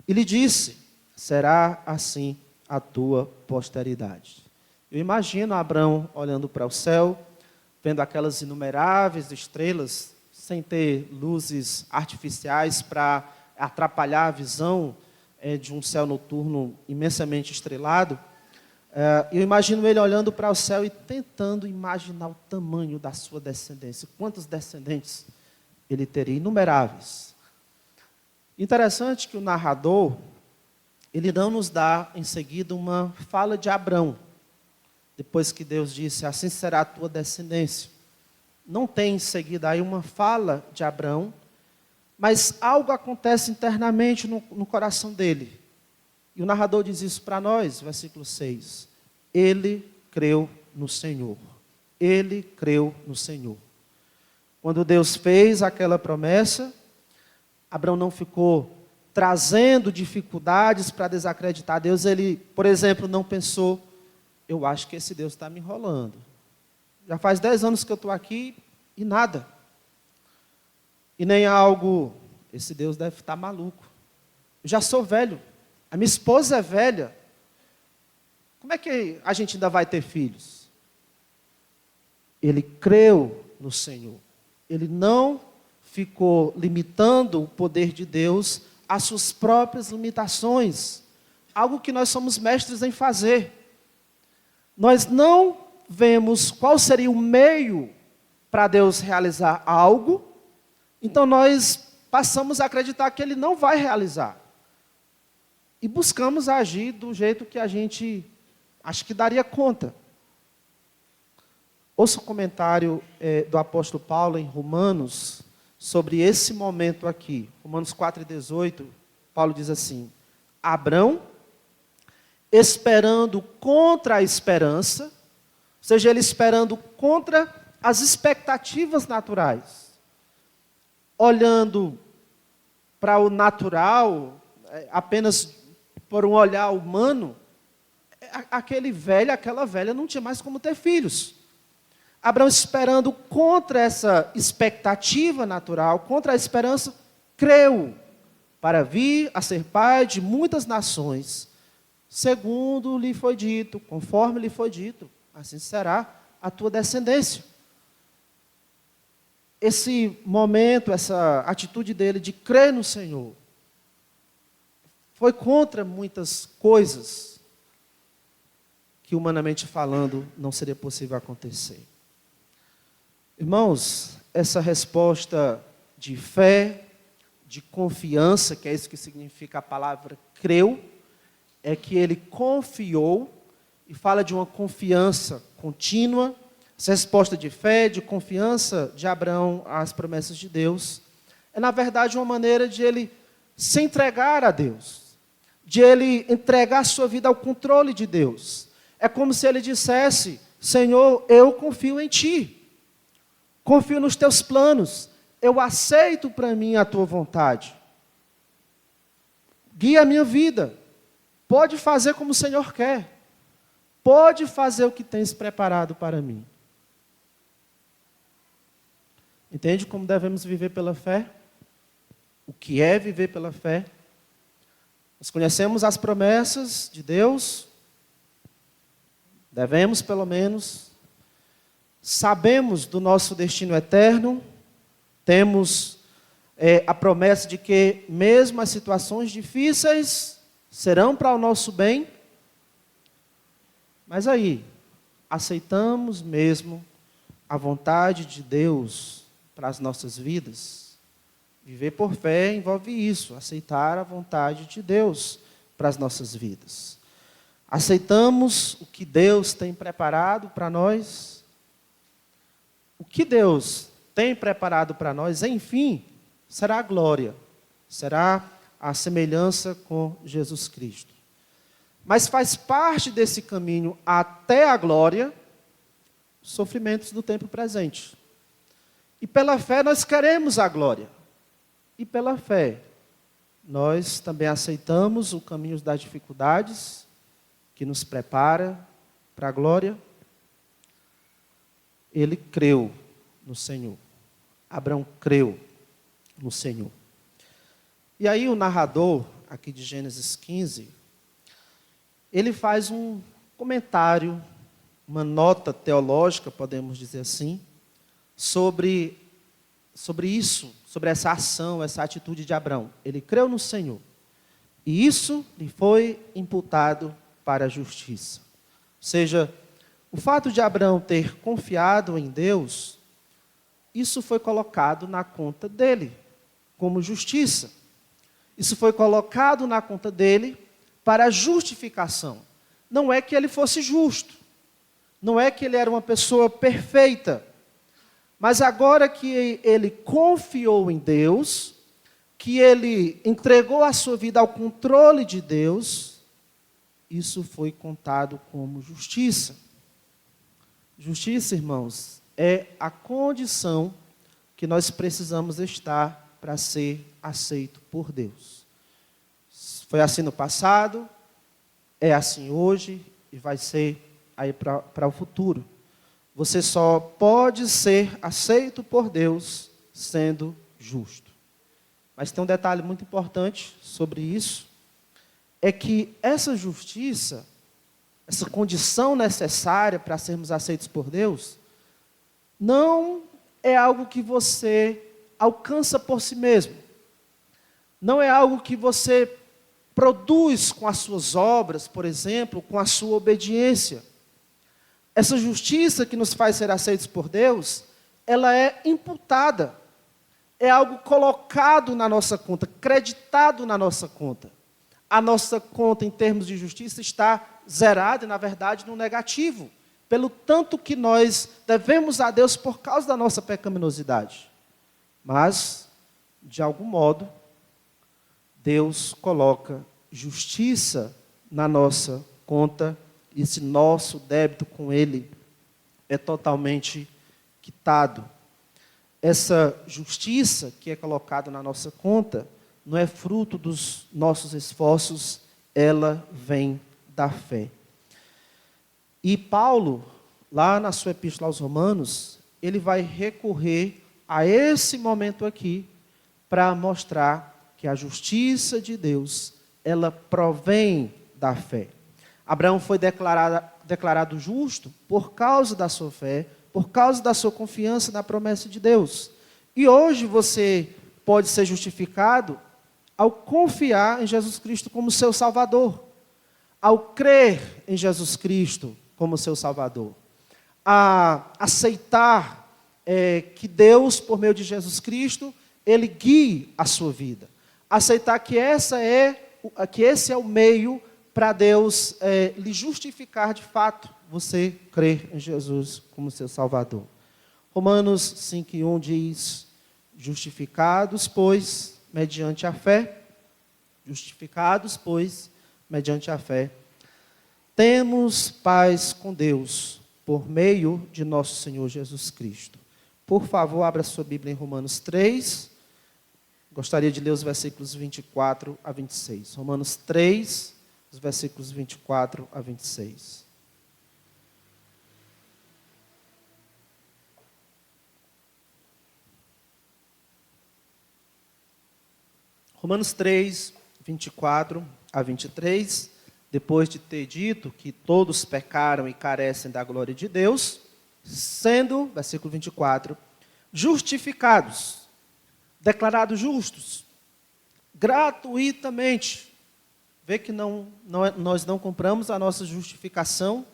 E lhe disse: será assim a tua posteridade. Eu imagino Abraão olhando para o céu, vendo aquelas inumeráveis estrelas, sem ter luzes artificiais para atrapalhar a visão de um céu noturno imensamente estrelado. Eu imagino ele olhando para o céu e tentando imaginar o tamanho da sua descendência. Quantos descendentes ele teria? Inumeráveis. Interessante que o narrador, ele não nos dá em seguida uma fala de Abrão, depois que Deus disse, assim será a tua descendência. Não tem em seguida aí uma fala de Abrão, mas algo acontece internamente no coração dele. E o narrador diz isso para nós, versículo 6. Ele creu no Senhor. Ele creu no Senhor. Quando Deus fez aquela promessa, Abrão não ficou trazendo dificuldades para desacreditar Deus. Ele, por exemplo, não pensou, eu acho que esse Deus está me enrolando. Já faz 10 anos que eu estou aqui e nada. E nem algo, esse Deus deve estar maluco. Eu já sou velho, a minha esposa é velha. Como é que a gente ainda vai ter filhos? Ele creu no Senhor. Ele não ficou limitando o poder de Deus às suas próprias limitações. Algo que nós somos mestres em fazer. Nós não vemos qual seria o meio para Deus realizar algo, então nós passamos a acreditar que Ele não vai realizar. E buscamos agir do jeito que a gente acha que daria conta. Ouça o comentário do apóstolo Paulo em Romanos, sobre esse momento aqui. Romanos 4:18, Paulo diz assim, Abrão, esperando contra a esperança, ou seja, ele esperando contra as expectativas naturais, olhando para o natural, apenas por um olhar humano, aquela velha não tinha mais como ter filhos. Abraão, esperando contra essa expectativa natural, contra a esperança, creu para vir a ser pai de muitas nações, segundo lhe foi dito, conforme lhe foi dito, assim será a tua descendência. Esse momento, essa atitude dele de crer no Senhor, foi contra muitas coisas que, humanamente falando, não seria possível acontecer. Irmãos, essa resposta de fé, de confiança, que é isso que significa a palavra creu, é que ele confiou, e fala de uma confiança contínua, essa resposta de fé, de confiança de Abraão às promessas de Deus, é na verdade uma maneira de ele se entregar a Deus, de ele entregar a sua vida ao controle de Deus. É como se ele dissesse, Senhor, eu confio em Ti. Confio nos teus planos. Eu aceito para mim a tua vontade. Guia a minha vida. Pode fazer como o Senhor quer. Pode fazer o que tens preparado para mim. Entende como devemos viver pela fé? O que é viver pela fé? Nós conhecemos as promessas de Deus. Devemos, pelo menos, sabemos do nosso destino eterno, temos a promessa de que mesmo as situações difíceis serão para o nosso bem, mas aí, aceitamos mesmo a vontade de Deus para as nossas vidas? Viver por fé envolve isso, aceitar a vontade de Deus para as nossas vidas. Aceitamos o que Deus tem preparado para nós? O que Deus tem preparado para nós, enfim, será a glória, será a semelhança com Jesus Cristo. Mas faz parte desse caminho até a glória, sofrimentos do tempo presente. E pela fé nós queremos a glória. E pela fé nós também aceitamos o caminho das dificuldades que nos prepara para a glória. Ele creu no Senhor. Abraão creu no Senhor. E aí o narrador, aqui de Gênesis 15, ele faz um comentário, uma nota teológica, podemos dizer assim, sobre isso, sobre essa ação, essa atitude de Abraão. Ele creu no Senhor. E isso lhe foi imputado para a justiça. Ou seja, o fato de Abraão ter confiado em Deus, isso foi colocado na conta dele, como justiça. Isso foi colocado na conta dele para a justificação. Não é que ele fosse justo, não é que ele era uma pessoa perfeita, mas agora que ele confiou em Deus, que ele entregou a sua vida ao controle de Deus, isso foi contado como justiça. Justiça, irmãos, é a condição que nós precisamos estar para ser aceito por Deus. Foi assim no passado, é assim hoje e vai ser aí para o futuro. Você só pode ser aceito por Deus sendo justo. Mas tem um detalhe muito importante sobre isso, é que essa justiça, essa condição necessária para sermos aceitos por Deus, não é algo que você alcança por si mesmo. Não é algo que você produz com as suas obras, por exemplo, com a sua obediência. Essa justiça que nos faz ser aceitos por Deus, ela é imputada. É algo colocado na nossa conta, creditado na nossa conta. A nossa conta, em termos de justiça, está zerada, e, na verdade, no negativo, pelo tanto que nós devemos a Deus por causa da nossa pecaminosidade. Mas, de algum modo, Deus coloca justiça na nossa conta, e esse nosso débito com Ele é totalmente quitado. Essa justiça que é colocada na nossa conta não é fruto dos nossos esforços, ela vem da fé. E Paulo, lá na sua epístola aos Romanos, ele vai recorrer a esse momento aqui para mostrar que a justiça de Deus, ela provém da fé. Abraão foi declarado justo por causa da sua fé, por causa da sua confiança na promessa de Deus. E hoje você pode ser justificado ao confiar em Jesus Cristo como seu Salvador, ao crer em Jesus Cristo como seu Salvador, a aceitar que Deus, por meio de Jesus Cristo, Ele guie a sua vida, aceitar que esse é o meio para Deus lhe justificar de fato, você crer em Jesus como seu Salvador. Romanos 5:1 diz: justificados, pois, mediante a fé, temos paz com Deus, por meio de nosso Senhor Jesus Cristo. Por favor, abra sua Bíblia em Romanos 3, gostaria de ler os versículos 24 a 26. Romanos 3, os versículos 24 a 26. Romanos 3, 24 a 23, depois de ter dito que todos pecaram e carecem da glória de Deus, sendo, versículo 24, justificados, declarados justos, gratuitamente. Vê que nós não compramos a nossa justificação,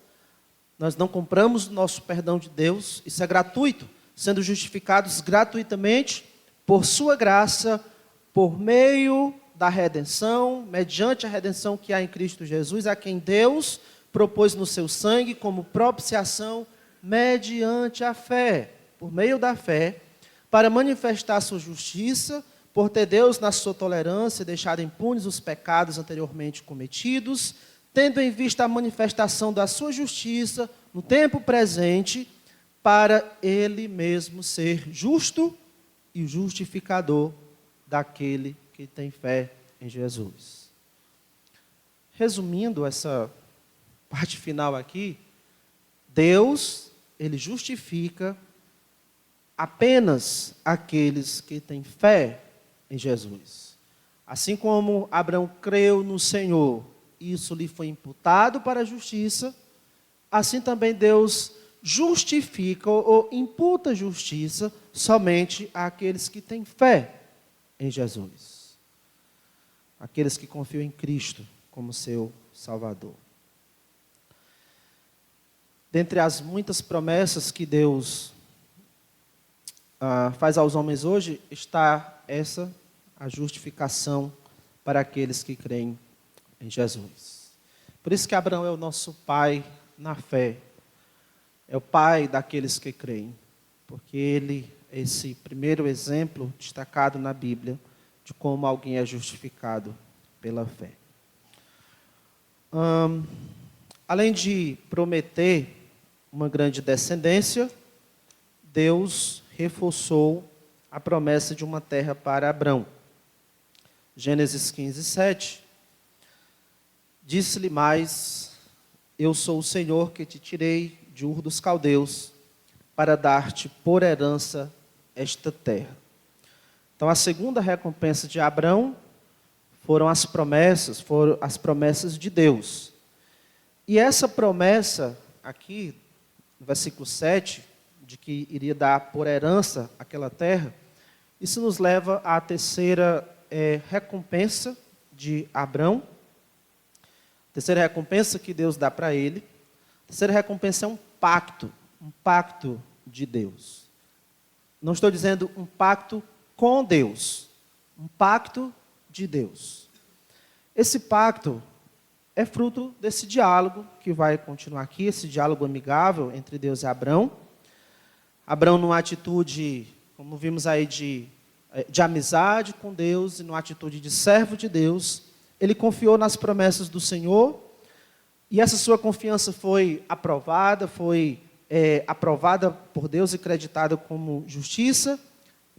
nós não compramos o nosso perdão de Deus, isso é gratuito, sendo justificados gratuitamente por sua graça, por meio da redenção, mediante a redenção que há em Cristo Jesus, a quem Deus propôs no seu sangue como propiciação mediante a fé, por meio da fé, para manifestar a sua justiça, por ter Deus, na sua tolerância, deixado impunes os pecados anteriormente cometidos, tendo em vista a manifestação da sua justiça no tempo presente, para Ele mesmo ser justo e justificador daquele que tem fé em Jesus. Resumindo essa parte final aqui, Deus, Ele justifica apenas aqueles que têm fé em Jesus. Assim como Abraão creu no Senhor, isso lhe foi imputado para a justiça, assim também Deus justifica ou imputa justiça somente àqueles que têm fé em Jesus. Aqueles que confiam em Cristo como seu Salvador. Dentre as muitas promessas que Deus faz aos homens hoje, está essa, a justificação para aqueles que creem em Jesus. Por isso que Abraão é o nosso pai na fé. É o pai daqueles que creem, porque ele é esse primeiro exemplo destacado na Bíblia de como alguém é justificado pela fé. Além de prometer uma grande descendência, Deus reforçou a promessa de uma terra para Abrão. Gênesis 15, 7. Disse-lhe mais: eu sou o Senhor que te tirei de Ur dos Caldeus para dar-te por herança esta terra. Então, a segunda recompensa de Abrão foram as promessas de Deus. E essa promessa aqui, no versículo 7, de que iria dar por herança aquela terra, isso nos leva à terceira recompensa de Abrão. A terceira recompensa que Deus dá para ele. A terceira recompensa é um pacto de Deus. Não estou dizendo um pacto com Deus, um pacto de Deus. Esse pacto é fruto desse diálogo que vai continuar aqui, esse diálogo amigável entre Deus e Abrão. Abrão numa atitude, como vimos aí, de amizade com Deus e numa atitude de servo de Deus, ele confiou nas promessas do Senhor e essa sua confiança foi aprovada por Deus e creditada como justiça.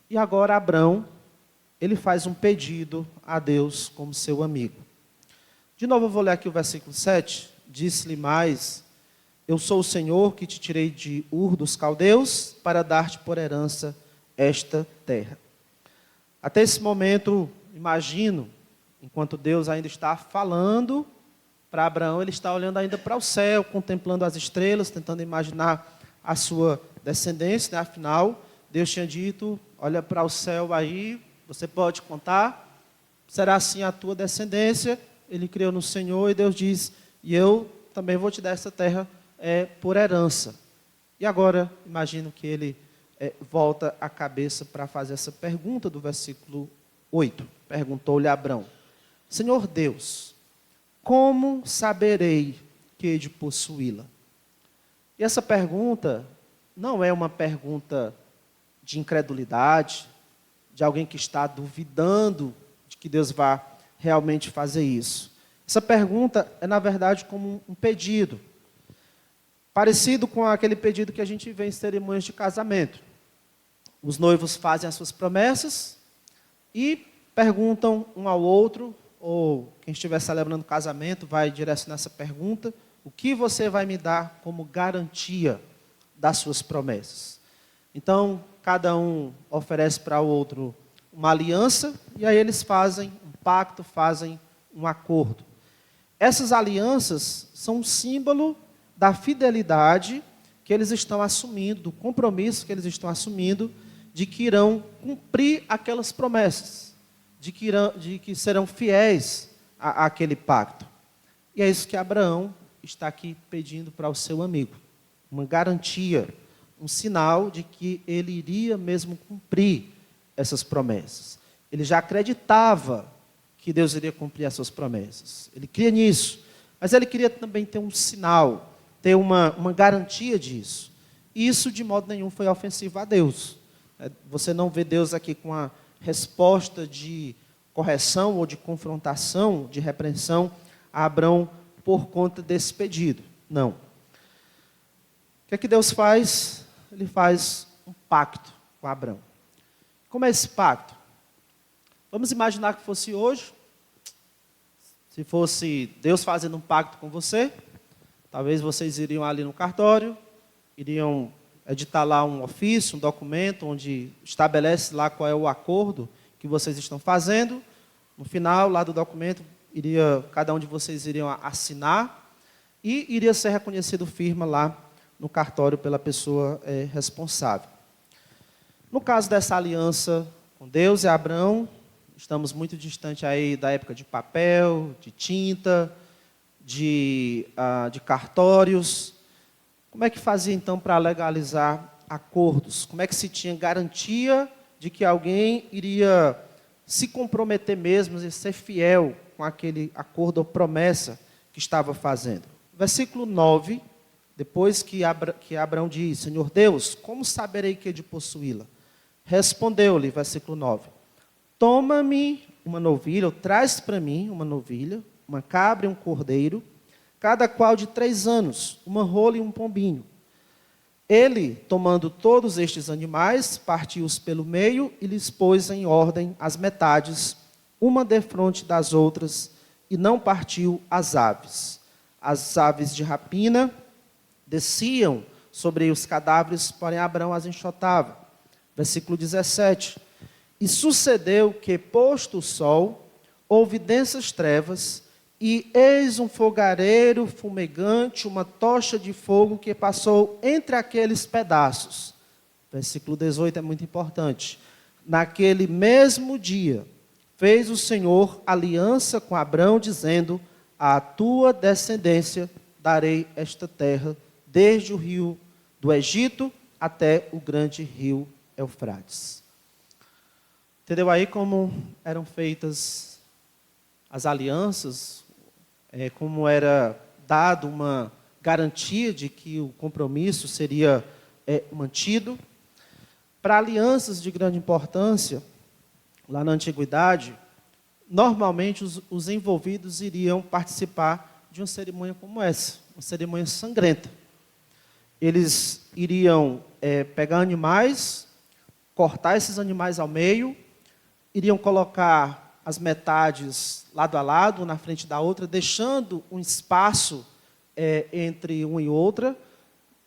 E agora Abrão, ele faz um pedido a Deus como seu amigo. De novo eu vou ler aqui o versículo 7. Disse-lhe mais: eu sou o Senhor que te tirei de Ur dos Caldeus para dar-te por herança esta terra. Até esse momento, imagino, enquanto Deus ainda está falando para Abraão, ele está olhando ainda para o céu, contemplando as estrelas, tentando imaginar a sua descendência, né? Afinal, Deus tinha dito: olha para o céu aí, você pode contar, será assim a tua descendência. Ele creu no Senhor e Deus diz: e eu também vou te dar essa terra por herança. E agora, imagino que ele volta a cabeça para fazer essa pergunta do versículo 8. Perguntou-lhe Abrão: Senhor Deus, como saberei que hei de possuí-la? E essa pergunta não é uma pergunta de incredulidade, de alguém que está duvidando de que Deus vá realmente fazer isso. Essa pergunta é, na verdade, como um pedido, parecido com aquele pedido que a gente vê em cerimônias de casamento. Os noivos fazem as suas promessas e perguntam um ao outro, ou quem estiver celebrando o casamento vai direcionar essa pergunta: o que você vai me dar como garantia das suas promessas? Então, cada um oferece para o outro uma aliança, e aí eles fazem um pacto, fazem um acordo. Essas alianças são um símbolo da fidelidade que eles estão assumindo, do compromisso que eles estão assumindo, de que irão cumprir aquelas promessas, de que serão fiéis àquele pacto. E é isso que Abraão está aqui pedindo para o seu amigo, uma garantia, um sinal de que ele iria mesmo cumprir essas promessas. Ele já acreditava que Deus iria cumprir as suas promessas. Ele cria nisso, mas ele queria também ter um sinal, ter uma garantia disso. E isso de modo nenhum foi ofensivo a Deus. Você não vê Deus aqui com a resposta de correção ou de confrontação, de repreensão a Abrão por conta desse pedido. Não. O que é que Deus faz? Ele faz um pacto com Abrão. Como é esse pacto? Vamos imaginar que fosse hoje. Se fosse Deus fazendo um pacto com você, talvez vocês iriam ali no cartório, iriam editar lá um ofício, um documento, onde estabelece lá qual é o acordo que vocês estão fazendo. No final, lá do documento, cada um de vocês iriam assinar e iria ser reconhecido firma lá no cartório pela pessoa responsável. No caso dessa aliança com Deus e Abrão, estamos muito distante aí da época de papel, de tinta, de cartórios. Como é que fazia então para legalizar acordos? Como é que se tinha garantia de que alguém iria se comprometer mesmo e ser fiel com aquele acordo ou promessa que estava fazendo. Versículo 9, depois que Abraão diz: Senhor Deus, como saberei que hei de possuí-la? Respondeu-lhe, versículo 9: toma-me uma novilha, ou traz para mim uma novilha, uma cabra e um cordeiro, cada qual de 3 anos, uma rola e um pombinho. Ele, tomando todos estes animais, partiu-os pelo meio e lhes pôs em ordem as metades, uma defronte das outras, e não partiu as aves. As aves de rapina desciam sobre os cadáveres, porém Abraão as enxotava. Versículo 17. E sucedeu que, posto o sol, houve densas trevas, e eis um fogareiro fumegante, uma tocha de fogo que passou entre aqueles pedaços. Versículo 18 é muito importante. Naquele mesmo dia, fez o Senhor aliança com Abrão, dizendo: à tua descendência darei esta terra, desde o rio do Egito até o grande rio Eufrates. Entendeu aí como eram feitas as alianças? Como era dado uma garantia de que o compromisso seria mantido. Para alianças de grande importância, lá na antiguidade, normalmente os envolvidos iriam participar de uma cerimônia como essa, uma cerimônia sangrenta. Eles iriam pegar animais, cortar esses animais ao meio, iriam colocar as metades lado a lado, na frente da outra, deixando um espaço entre uma e outra.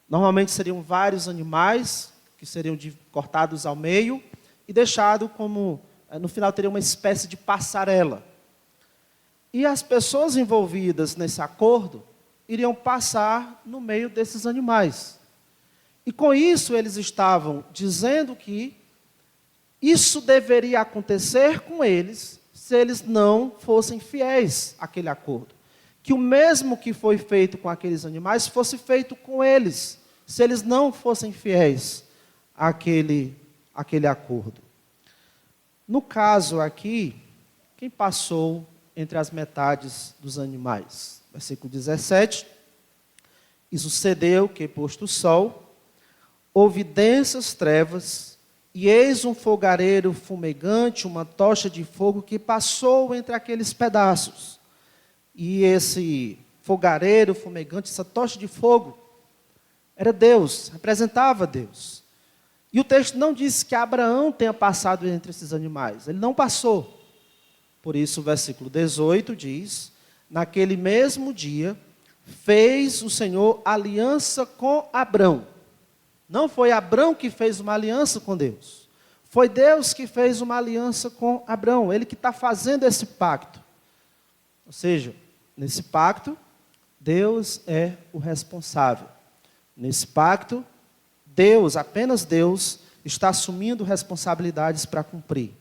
Normalmente seriam vários animais que seriam cortados ao meio e deixado como, no final teria uma espécie de passarela. E as pessoas envolvidas nesse acordo iriam passar no meio desses animais. E com isso eles estavam dizendo que isso deveria acontecer com eles se eles não fossem fiéis àquele acordo. Que o mesmo que foi feito com aqueles animais fosse feito com eles, se eles não fossem fiéis àquele acordo. No caso aqui, quem passou entre as metades dos animais? Versículo 17. E sucedeu que, posto o sol, houve densas trevas, e eis um fogareiro fumegante, uma tocha de fogo que passou entre aqueles pedaços. E esse fogareiro fumegante, essa tocha de fogo, era Deus, representava Deus. E o texto não diz que Abraão tenha passado entre esses animais. Ele não passou. Por isso o versículo 18 diz: naquele mesmo dia, fez o Senhor aliança com Abrão. Não foi Abrão que fez uma aliança com Deus. Foi Deus que fez uma aliança com Abrão. Ele que está fazendo esse pacto. Ou seja, nesse pacto, Deus é o responsável. Nesse pacto, Deus, apenas Deus, está assumindo responsabilidades para cumprir.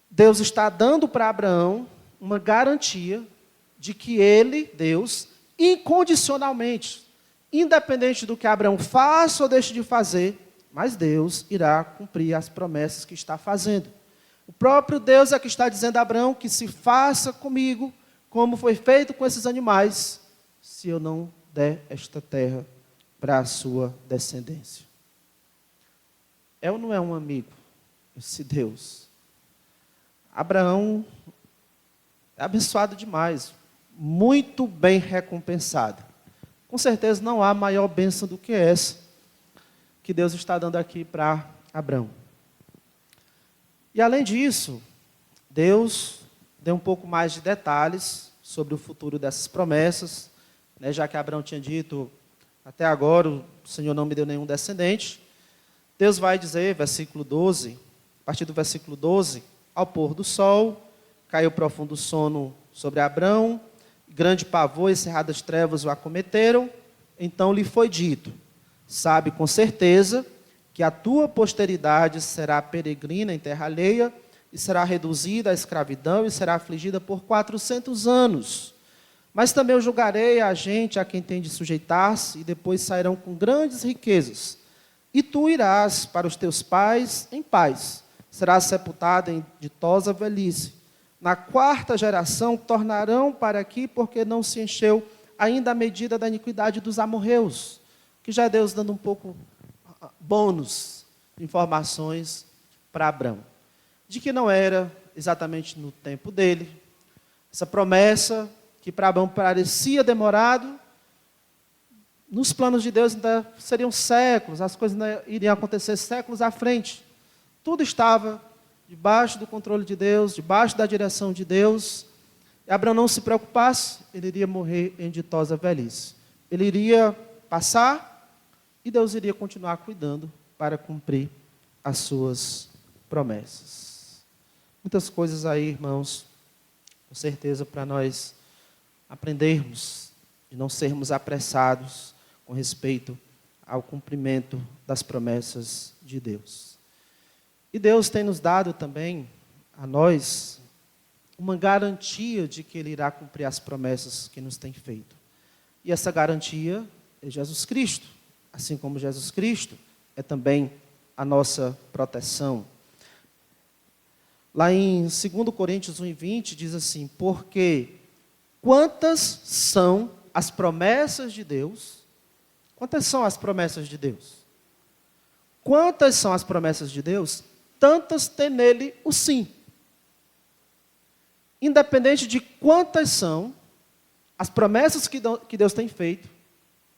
Deus está dando para Abraão uma garantia de que ele, Deus, incondicionalmente, independente do que Abraão faça ou deixe de fazer, mas Deus irá cumprir as promessas que está fazendo. O próprio Deus é que está dizendo a Abraão que se faça comigo, como foi feito com esses animais, se eu não der esta terra para a sua descendência. É ou não é um amigo esse Deus? Abraão é abençoado demais, muito bem recompensado. Com certeza não há maior bênção do que essa que Deus está dando aqui para Abraão. E além disso, Deus deu um pouco mais de detalhes sobre o futuro dessas promessas, né, já que Abraão tinha dito: até agora o Senhor não me deu nenhum descendente. Deus vai dizer, versículo 12, a partir do versículo 12, ao pôr do sol, caiu profundo sono sobre Abrão, grande pavor e cerradas trevas o acometeram. Então lhe foi dito: sabe com certeza que a tua posteridade será peregrina em terra alheia, e será reduzida à escravidão, e será afligida por 400 anos. Mas também eu julgarei a gente a quem tem de sujeitar-se, e depois sairão com grandes riquezas. E tu irás para os teus pais em paz, será sepultada em ditosa velhice. Na quarta geração tornarão para aqui, porque não se encheu ainda a medida da iniquidade dos amorreus. Que já é Deus dando um pouco bônus de informações para Abrão. De que não era exatamente no tempo dele. Essa promessa que para Abrão parecia demorado, nos planos de Deus ainda seriam séculos, as coisas ainda iriam acontecer séculos à frente. Tudo estava debaixo do controle de Deus, debaixo da direção de Deus. E Abraão não se preocupasse, ele iria morrer em ditosa velhice. Ele iria passar e Deus iria continuar cuidando para cumprir as suas promessas. Muitas coisas aí, irmãos, com certeza para nós aprendermos e não sermos apressados com respeito ao cumprimento das promessas de Deus. E Deus tem nos dado também, a nós, uma garantia de que Ele irá cumprir as promessas que nos tem feito. E essa garantia é Jesus Cristo. Assim como Jesus Cristo é também a nossa proteção. Lá em 2 Coríntios 1:20 diz assim: porque quantas são as promessas de Deus? Quantas são as promessas de Deus? Quantas são as promessas de Deus? Tantas tem nele o sim. Independente de quantas são as promessas que Deus tem feito,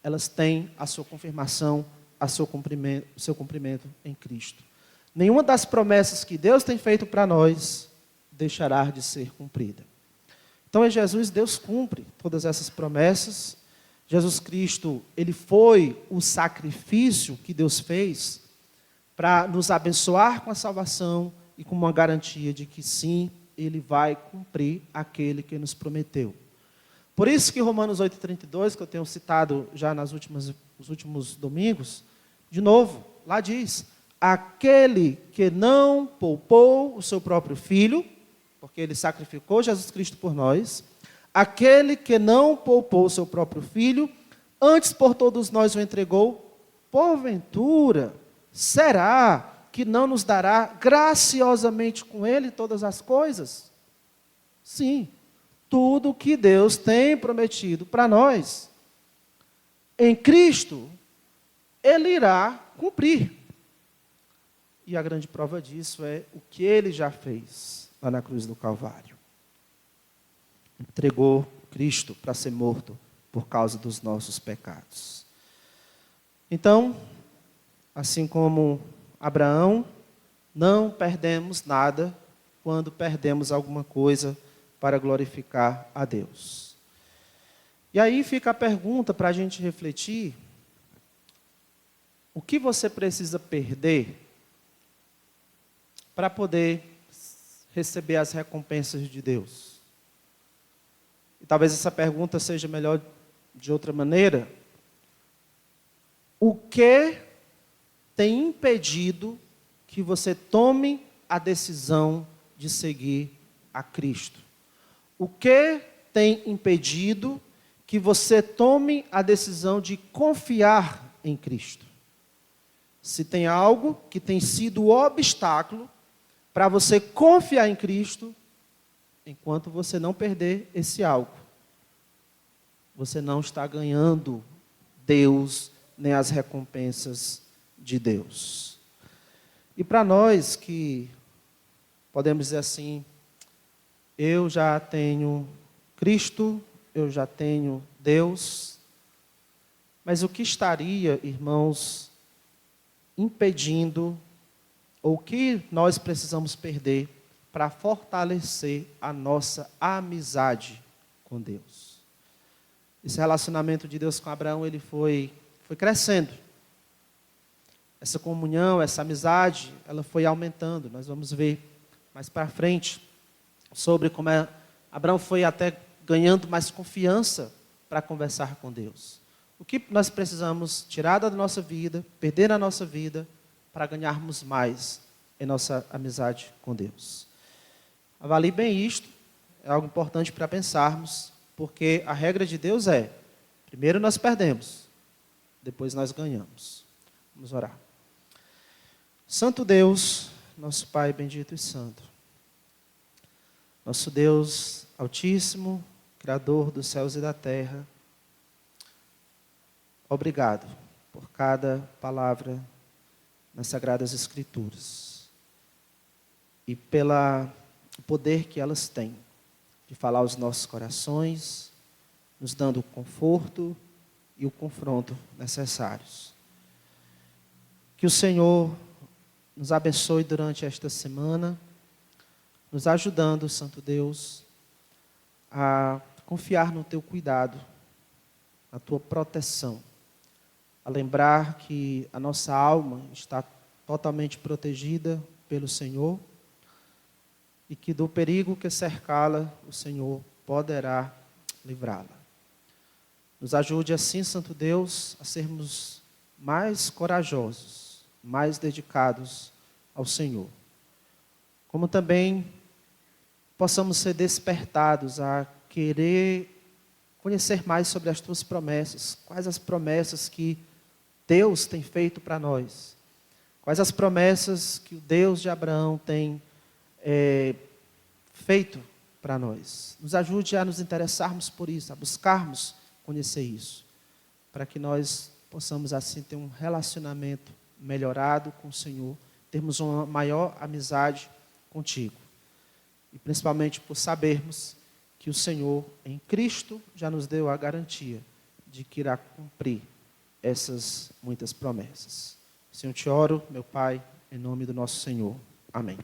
elas têm a sua confirmação, o seu cumprimento em Cristo. Nenhuma das promessas que Deus tem feito para nós deixará de ser cumprida. Então, em Jesus, Deus cumpre todas essas promessas. Jesus Cristo, Ele foi o sacrifício que Deus fez para nos abençoar com a salvação e com uma garantia de que sim, Ele vai cumprir aquele que nos prometeu. Por isso que Romanos 8,32, que eu tenho citado já nos últimos domingos, de novo, lá diz: aquele que não poupou o seu próprio filho, porque Ele sacrificou Jesus Cristo por nós, aquele que não poupou o seu próprio filho, antes por todos nós o entregou, porventura, será que não nos dará graciosamente com Ele todas as coisas? Sim, tudo que Deus tem prometido para nós, em Cristo, Ele irá cumprir. E a grande prova disso é o que Ele já fez lá na cruz do Calvário. Entregou Cristo para ser morto por causa dos nossos pecados. Então, assim como Abraão, não perdemos nada quando perdemos alguma coisa para glorificar a Deus. E aí fica a pergunta para a gente refletir: o que você precisa perder para poder receber as recompensas de Deus? E talvez essa pergunta seja melhor de outra maneira. O que tem impedido que você tome a decisão de seguir a Cristo? O que tem impedido que você tome a decisão de confiar em Cristo? Se tem algo que tem sido o obstáculo para você confiar em Cristo, enquanto você não perder esse algo, você não está ganhando Deus, nem as recompensas de Deus. E para nós que podemos dizer assim: eu já tenho Cristo, eu já tenho Deus, mas o que estaria, irmãos, impedindo, ou o que nós precisamos perder para fortalecer a nossa amizade com Deus? Esse relacionamento de Deus com Abraão, ele foi crescendo. Essa comunhão, essa amizade, ela foi aumentando. Nós vamos ver mais para frente sobre como Abraão foi até ganhando mais confiança para conversar com Deus. O que nós precisamos tirar da nossa vida, perder na nossa vida, para ganharmos mais em nossa amizade com Deus? Avalie bem isto, é algo importante para pensarmos, porque a regra de Deus é: primeiro nós perdemos, depois nós ganhamos. Vamos orar. Santo Deus, nosso Pai bendito e santo. Nosso Deus altíssimo, Criador dos céus e da terra, obrigado por cada palavra nas Sagradas Escrituras e pelo poder que elas têm de falar aos nossos corações, nos dando o conforto e o confronto necessários. Que o Senhor nos abençoe durante esta semana, nos ajudando, Santo Deus, a confiar no Teu cuidado, na Tua proteção, a lembrar que a nossa alma está totalmente protegida pelo Senhor e que do perigo que cercá-la, o Senhor poderá livrá-la. Nos ajude assim, Santo Deus, a sermos mais corajosos, mais dedicados ao Senhor. Como também possamos ser despertados a querer conhecer mais sobre as Tuas promessas. Quais as promessas que Deus tem feito para nós? Quais as promessas que o Deus de Abraão tem feito para nós? Nos ajude a nos interessarmos por isso, a buscarmos conhecer isso, para que nós possamos assim ter um relacionamento melhorado com o Senhor, termos uma maior amizade contigo. E principalmente por sabermos que o Senhor, em Cristo, já nos deu a garantia de que irá cumprir essas muitas promessas. Senhor, te oro, meu Pai, em nome do nosso Senhor. Amém.